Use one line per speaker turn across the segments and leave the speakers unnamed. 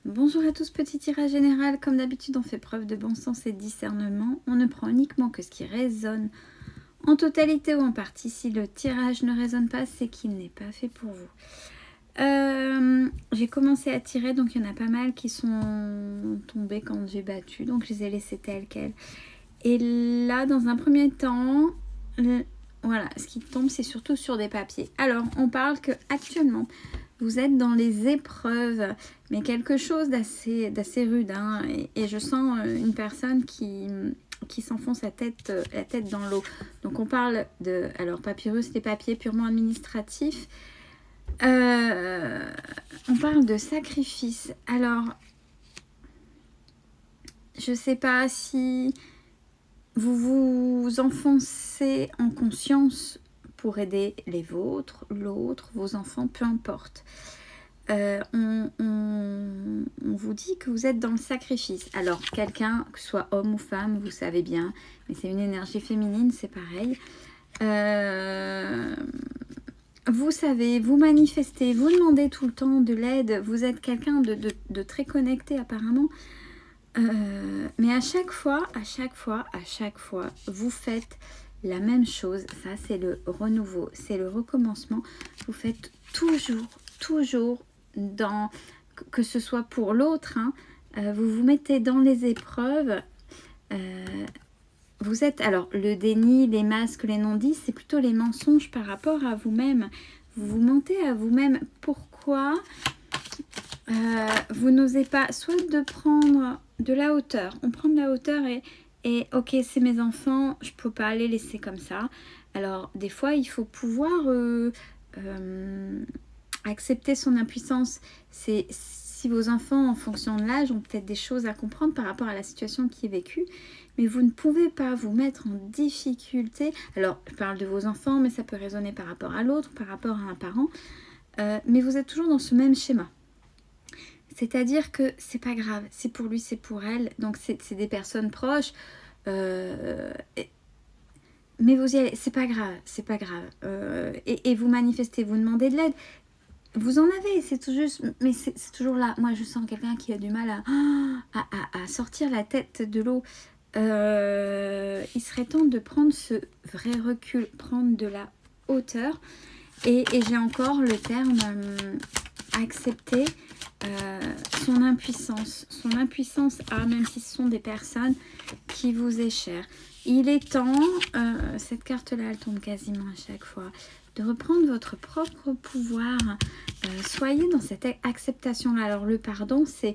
Bonjour à tous, petit tirage général. Comme d'habitude, on fait preuve de bon sens et de discernement. On ne prend uniquement que ce qui résonne en totalité ou en partie. Si le tirage ne résonne pas, c'est qu'il n'est pas fait pour vous. J'ai commencé à tirer, donc il y en a pas mal qui sont tombés quand j'ai battu, donc je les ai laissés tels quels. Et là, dans un premier temps, voilà, ce qui tombe, c'est surtout sur des papiers. Alors, on parle que actuellement, vous êtes dans les épreuves, mais quelque chose d'assez rude. Hein, et je sens une personne qui s'enfonce la tête dans l'eau. Donc, on parle de... Alors, papyrus, les papiers purement administratifs. On parle de sacrifice. Alors, je sais pas si vous vous enfoncez en conscience pour aider les vôtres, l'autre, vos enfants, peu importe. On vous dit que vous êtes dans le sacrifice. Alors, quelqu'un, que ce soit homme ou femme, vous savez bien, mais c'est une énergie féminine, c'est pareil. Vous savez, vous manifestez, vous demandez tout le temps de l'aide, vous êtes quelqu'un de très connecté apparemment. Mais à chaque fois, vous faites la même chose. Ça, c'est le renouveau, c'est le recommencement. Vous faites toujours, dans, que ce soit pour l'autre, hein, vous vous mettez dans les épreuves. Vous êtes, alors, le déni, les masques, les non-dits, c'est plutôt les mensonges par rapport à vous-même. Vous vous mentez à vous-même. Pourquoi vous n'osez pas soit de prendre de la hauteur. On prend de la hauteur et ok, c'est mes enfants, je peux pas les laisser comme ça. Alors, des fois, il faut pouvoir accepter son impuissance. C'est si vos enfants, en fonction de l'âge, ont peut-être des choses à comprendre par rapport à la situation qui est vécue, mais vous ne pouvez pas vous mettre en difficulté. Alors, je parle de vos enfants, mais ça peut résonner par rapport à l'autre, par rapport à un parent. Mais vous êtes toujours dans ce même schéma. C'est-à-dire que c'est pas grave, c'est pour lui, c'est pour elle, donc c'est des personnes proches, mais vous y allez, c'est pas grave, et vous manifestez, vous demandez de l'aide, vous en avez, c'est tout juste, mais c'est toujours là. Moi, je sens quelqu'un qui a du mal à sortir la tête de l'eau. Il serait temps de prendre ce vrai recul, prendre de la hauteur, et j'ai encore le terme accepter son impuissance. Son impuissance même si ce sont des personnes qui vous est chère. Il est temps, cette carte-là, elle tombe quasiment à chaque fois, de reprendre votre propre pouvoir. Soyez dans cette acceptation-là. Alors le pardon, c'est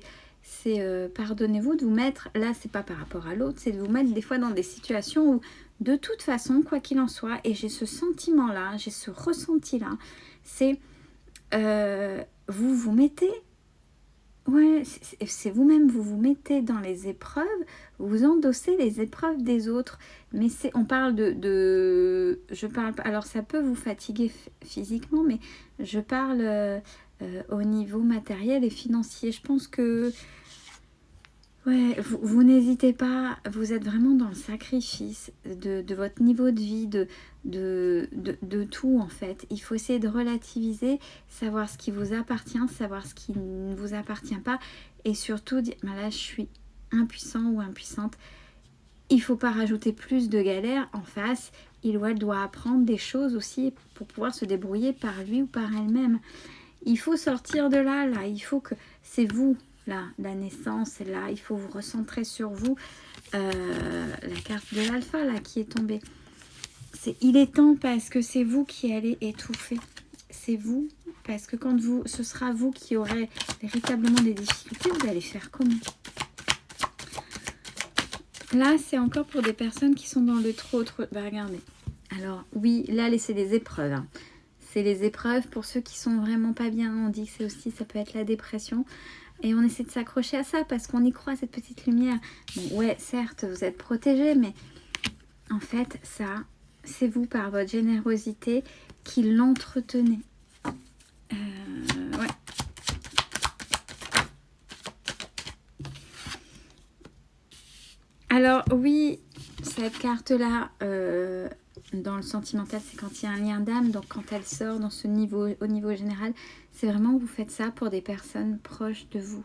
pardonnez-vous de vous mettre, là c'est pas par rapport à l'autre, c'est de vous mettre des fois dans des situations où de toute façon, quoi qu'il en soit, et j'ai ce sentiment-là, j'ai ce ressenti-là, c'est vous vous mettez, ouais, c'est vous-même, vous vous mettez dans les épreuves, vous endossez les épreuves des autres, mais on parle je parle, alors ça peut vous fatiguer physiquement, mais je parle au niveau matériel et financier. Je pense que ouais, vous n'hésitez pas, vous êtes vraiment dans le sacrifice de votre niveau de vie, de tout en fait. Il faut essayer de relativiser, savoir ce qui vous appartient, savoir ce qui ne vous appartient pas, et surtout dire, là je suis impuissant ou impuissante. Il ne faut pas rajouter plus de galères en face. Il ou elle doit apprendre des choses aussi pour pouvoir se débrouiller par lui ou par elle-même. Il faut sortir de là, il faut que c'est vous. Là, la naissance, là, il faut vous recentrer sur vous. La carte de l'alpha, là, qui est tombée. Il est temps parce que c'est vous qui allez étouffer. C'est vous, parce que quand ce sera vous qui aurez véritablement des difficultés, vous allez faire comment? Là, c'est encore pour des personnes qui sont dans le trop. Bah, regardez. Alors, oui, là, c'est des épreuves. Hein. C'est les épreuves pour ceux qui sont vraiment pas bien. On dit que c'est aussi, ça peut être la dépression. Et on essaie de s'accrocher à ça parce qu'on y croit, cette petite lumière. Bon, ouais, certes, vous êtes protégés, mais en fait, ça, c'est vous, par votre générosité, qui l'entretenez. Ouais. Alors, oui, cette carte-là, dans le sentimental, c'est quand il y a un lien d'âme. Donc, quand elle sort au niveau général, c'est vraiment, vous faites ça pour des personnes proches de vous.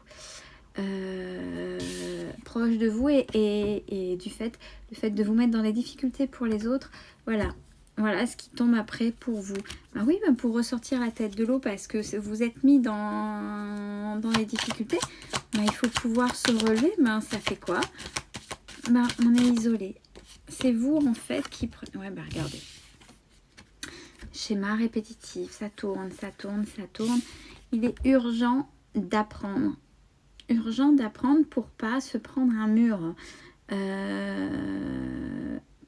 proche de vous et du fait, le fait de vous mettre dans les difficultés pour les autres. Voilà. Voilà ce qui tombe après pour vous. Ben oui, ben pour ressortir la tête de l'eau parce que vous êtes mis dans les difficultés, ben il faut pouvoir se relever. Ben ça fait quoi? Ben on est isolé. C'est vous en fait qui prenez... Ouais, ben regardez. Schéma répétitif, ça tourne, ça tourne, ça tourne. Il est urgent d'apprendre. Urgent d'apprendre pour pas se prendre un mur.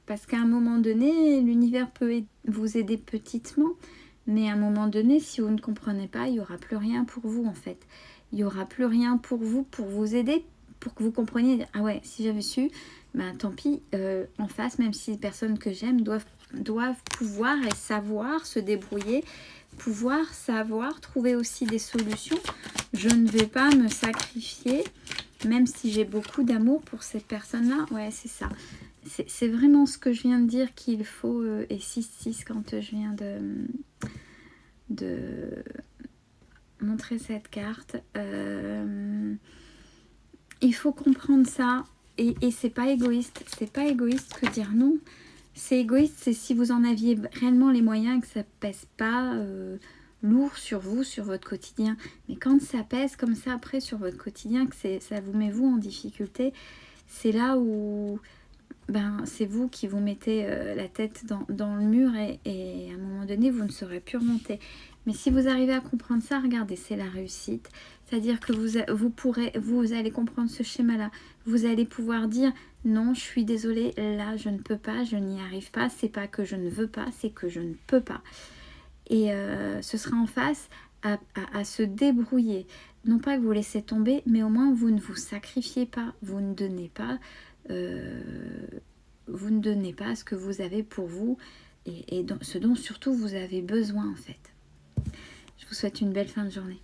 Parce qu'à un moment donné, l'univers peut vous aider petitement, mais à un moment donné, si vous ne comprenez pas, il n'y aura plus rien pour vous en fait. Il n'y aura plus rien pour vous aider, pour que vous compreniez, ah ouais, si j'avais su, ben tant pis, en face, même si les personnes que j'aime doivent pouvoir et savoir se débrouiller, pouvoir savoir trouver aussi des solutions. Je ne vais pas me sacrifier, même si j'ai beaucoup d'amour pour cette personne-là. Ouais, c'est ça. C'est vraiment ce que je viens de dire qu'il faut, et 6-6 quand je viens de montrer cette carte. Il faut comprendre ça, et c'est pas égoïste. C'est pas égoïste que dire non. C'est égoïste, c'est si vous en aviez réellement les moyens, que ça pèse pas lourd sur vous, sur votre quotidien. Mais quand ça pèse comme ça après sur votre quotidien, que ça vous met vous en difficulté, c'est là où... Ben, c'est vous qui vous mettez la tête dans le mur et à un moment donné, vous ne saurez plus remonter. Mais si vous arrivez à comprendre ça, regardez, c'est la réussite. C'est-à-dire que vous allez comprendre ce schéma-là. Vous allez pouvoir dire, non, je suis désolée, là, je ne peux pas, je n'y arrive pas. C'est pas que je ne veux pas, c'est que je ne peux pas. Et ce sera en face à se débrouiller. Non pas que vous laissez tomber, mais au moins, vous ne vous sacrifiez pas, vous ne donnez pas... vous ne donnez pas ce que vous avez pour vous et ce dont surtout vous avez besoin en fait. Je vous souhaite une belle fin de journée.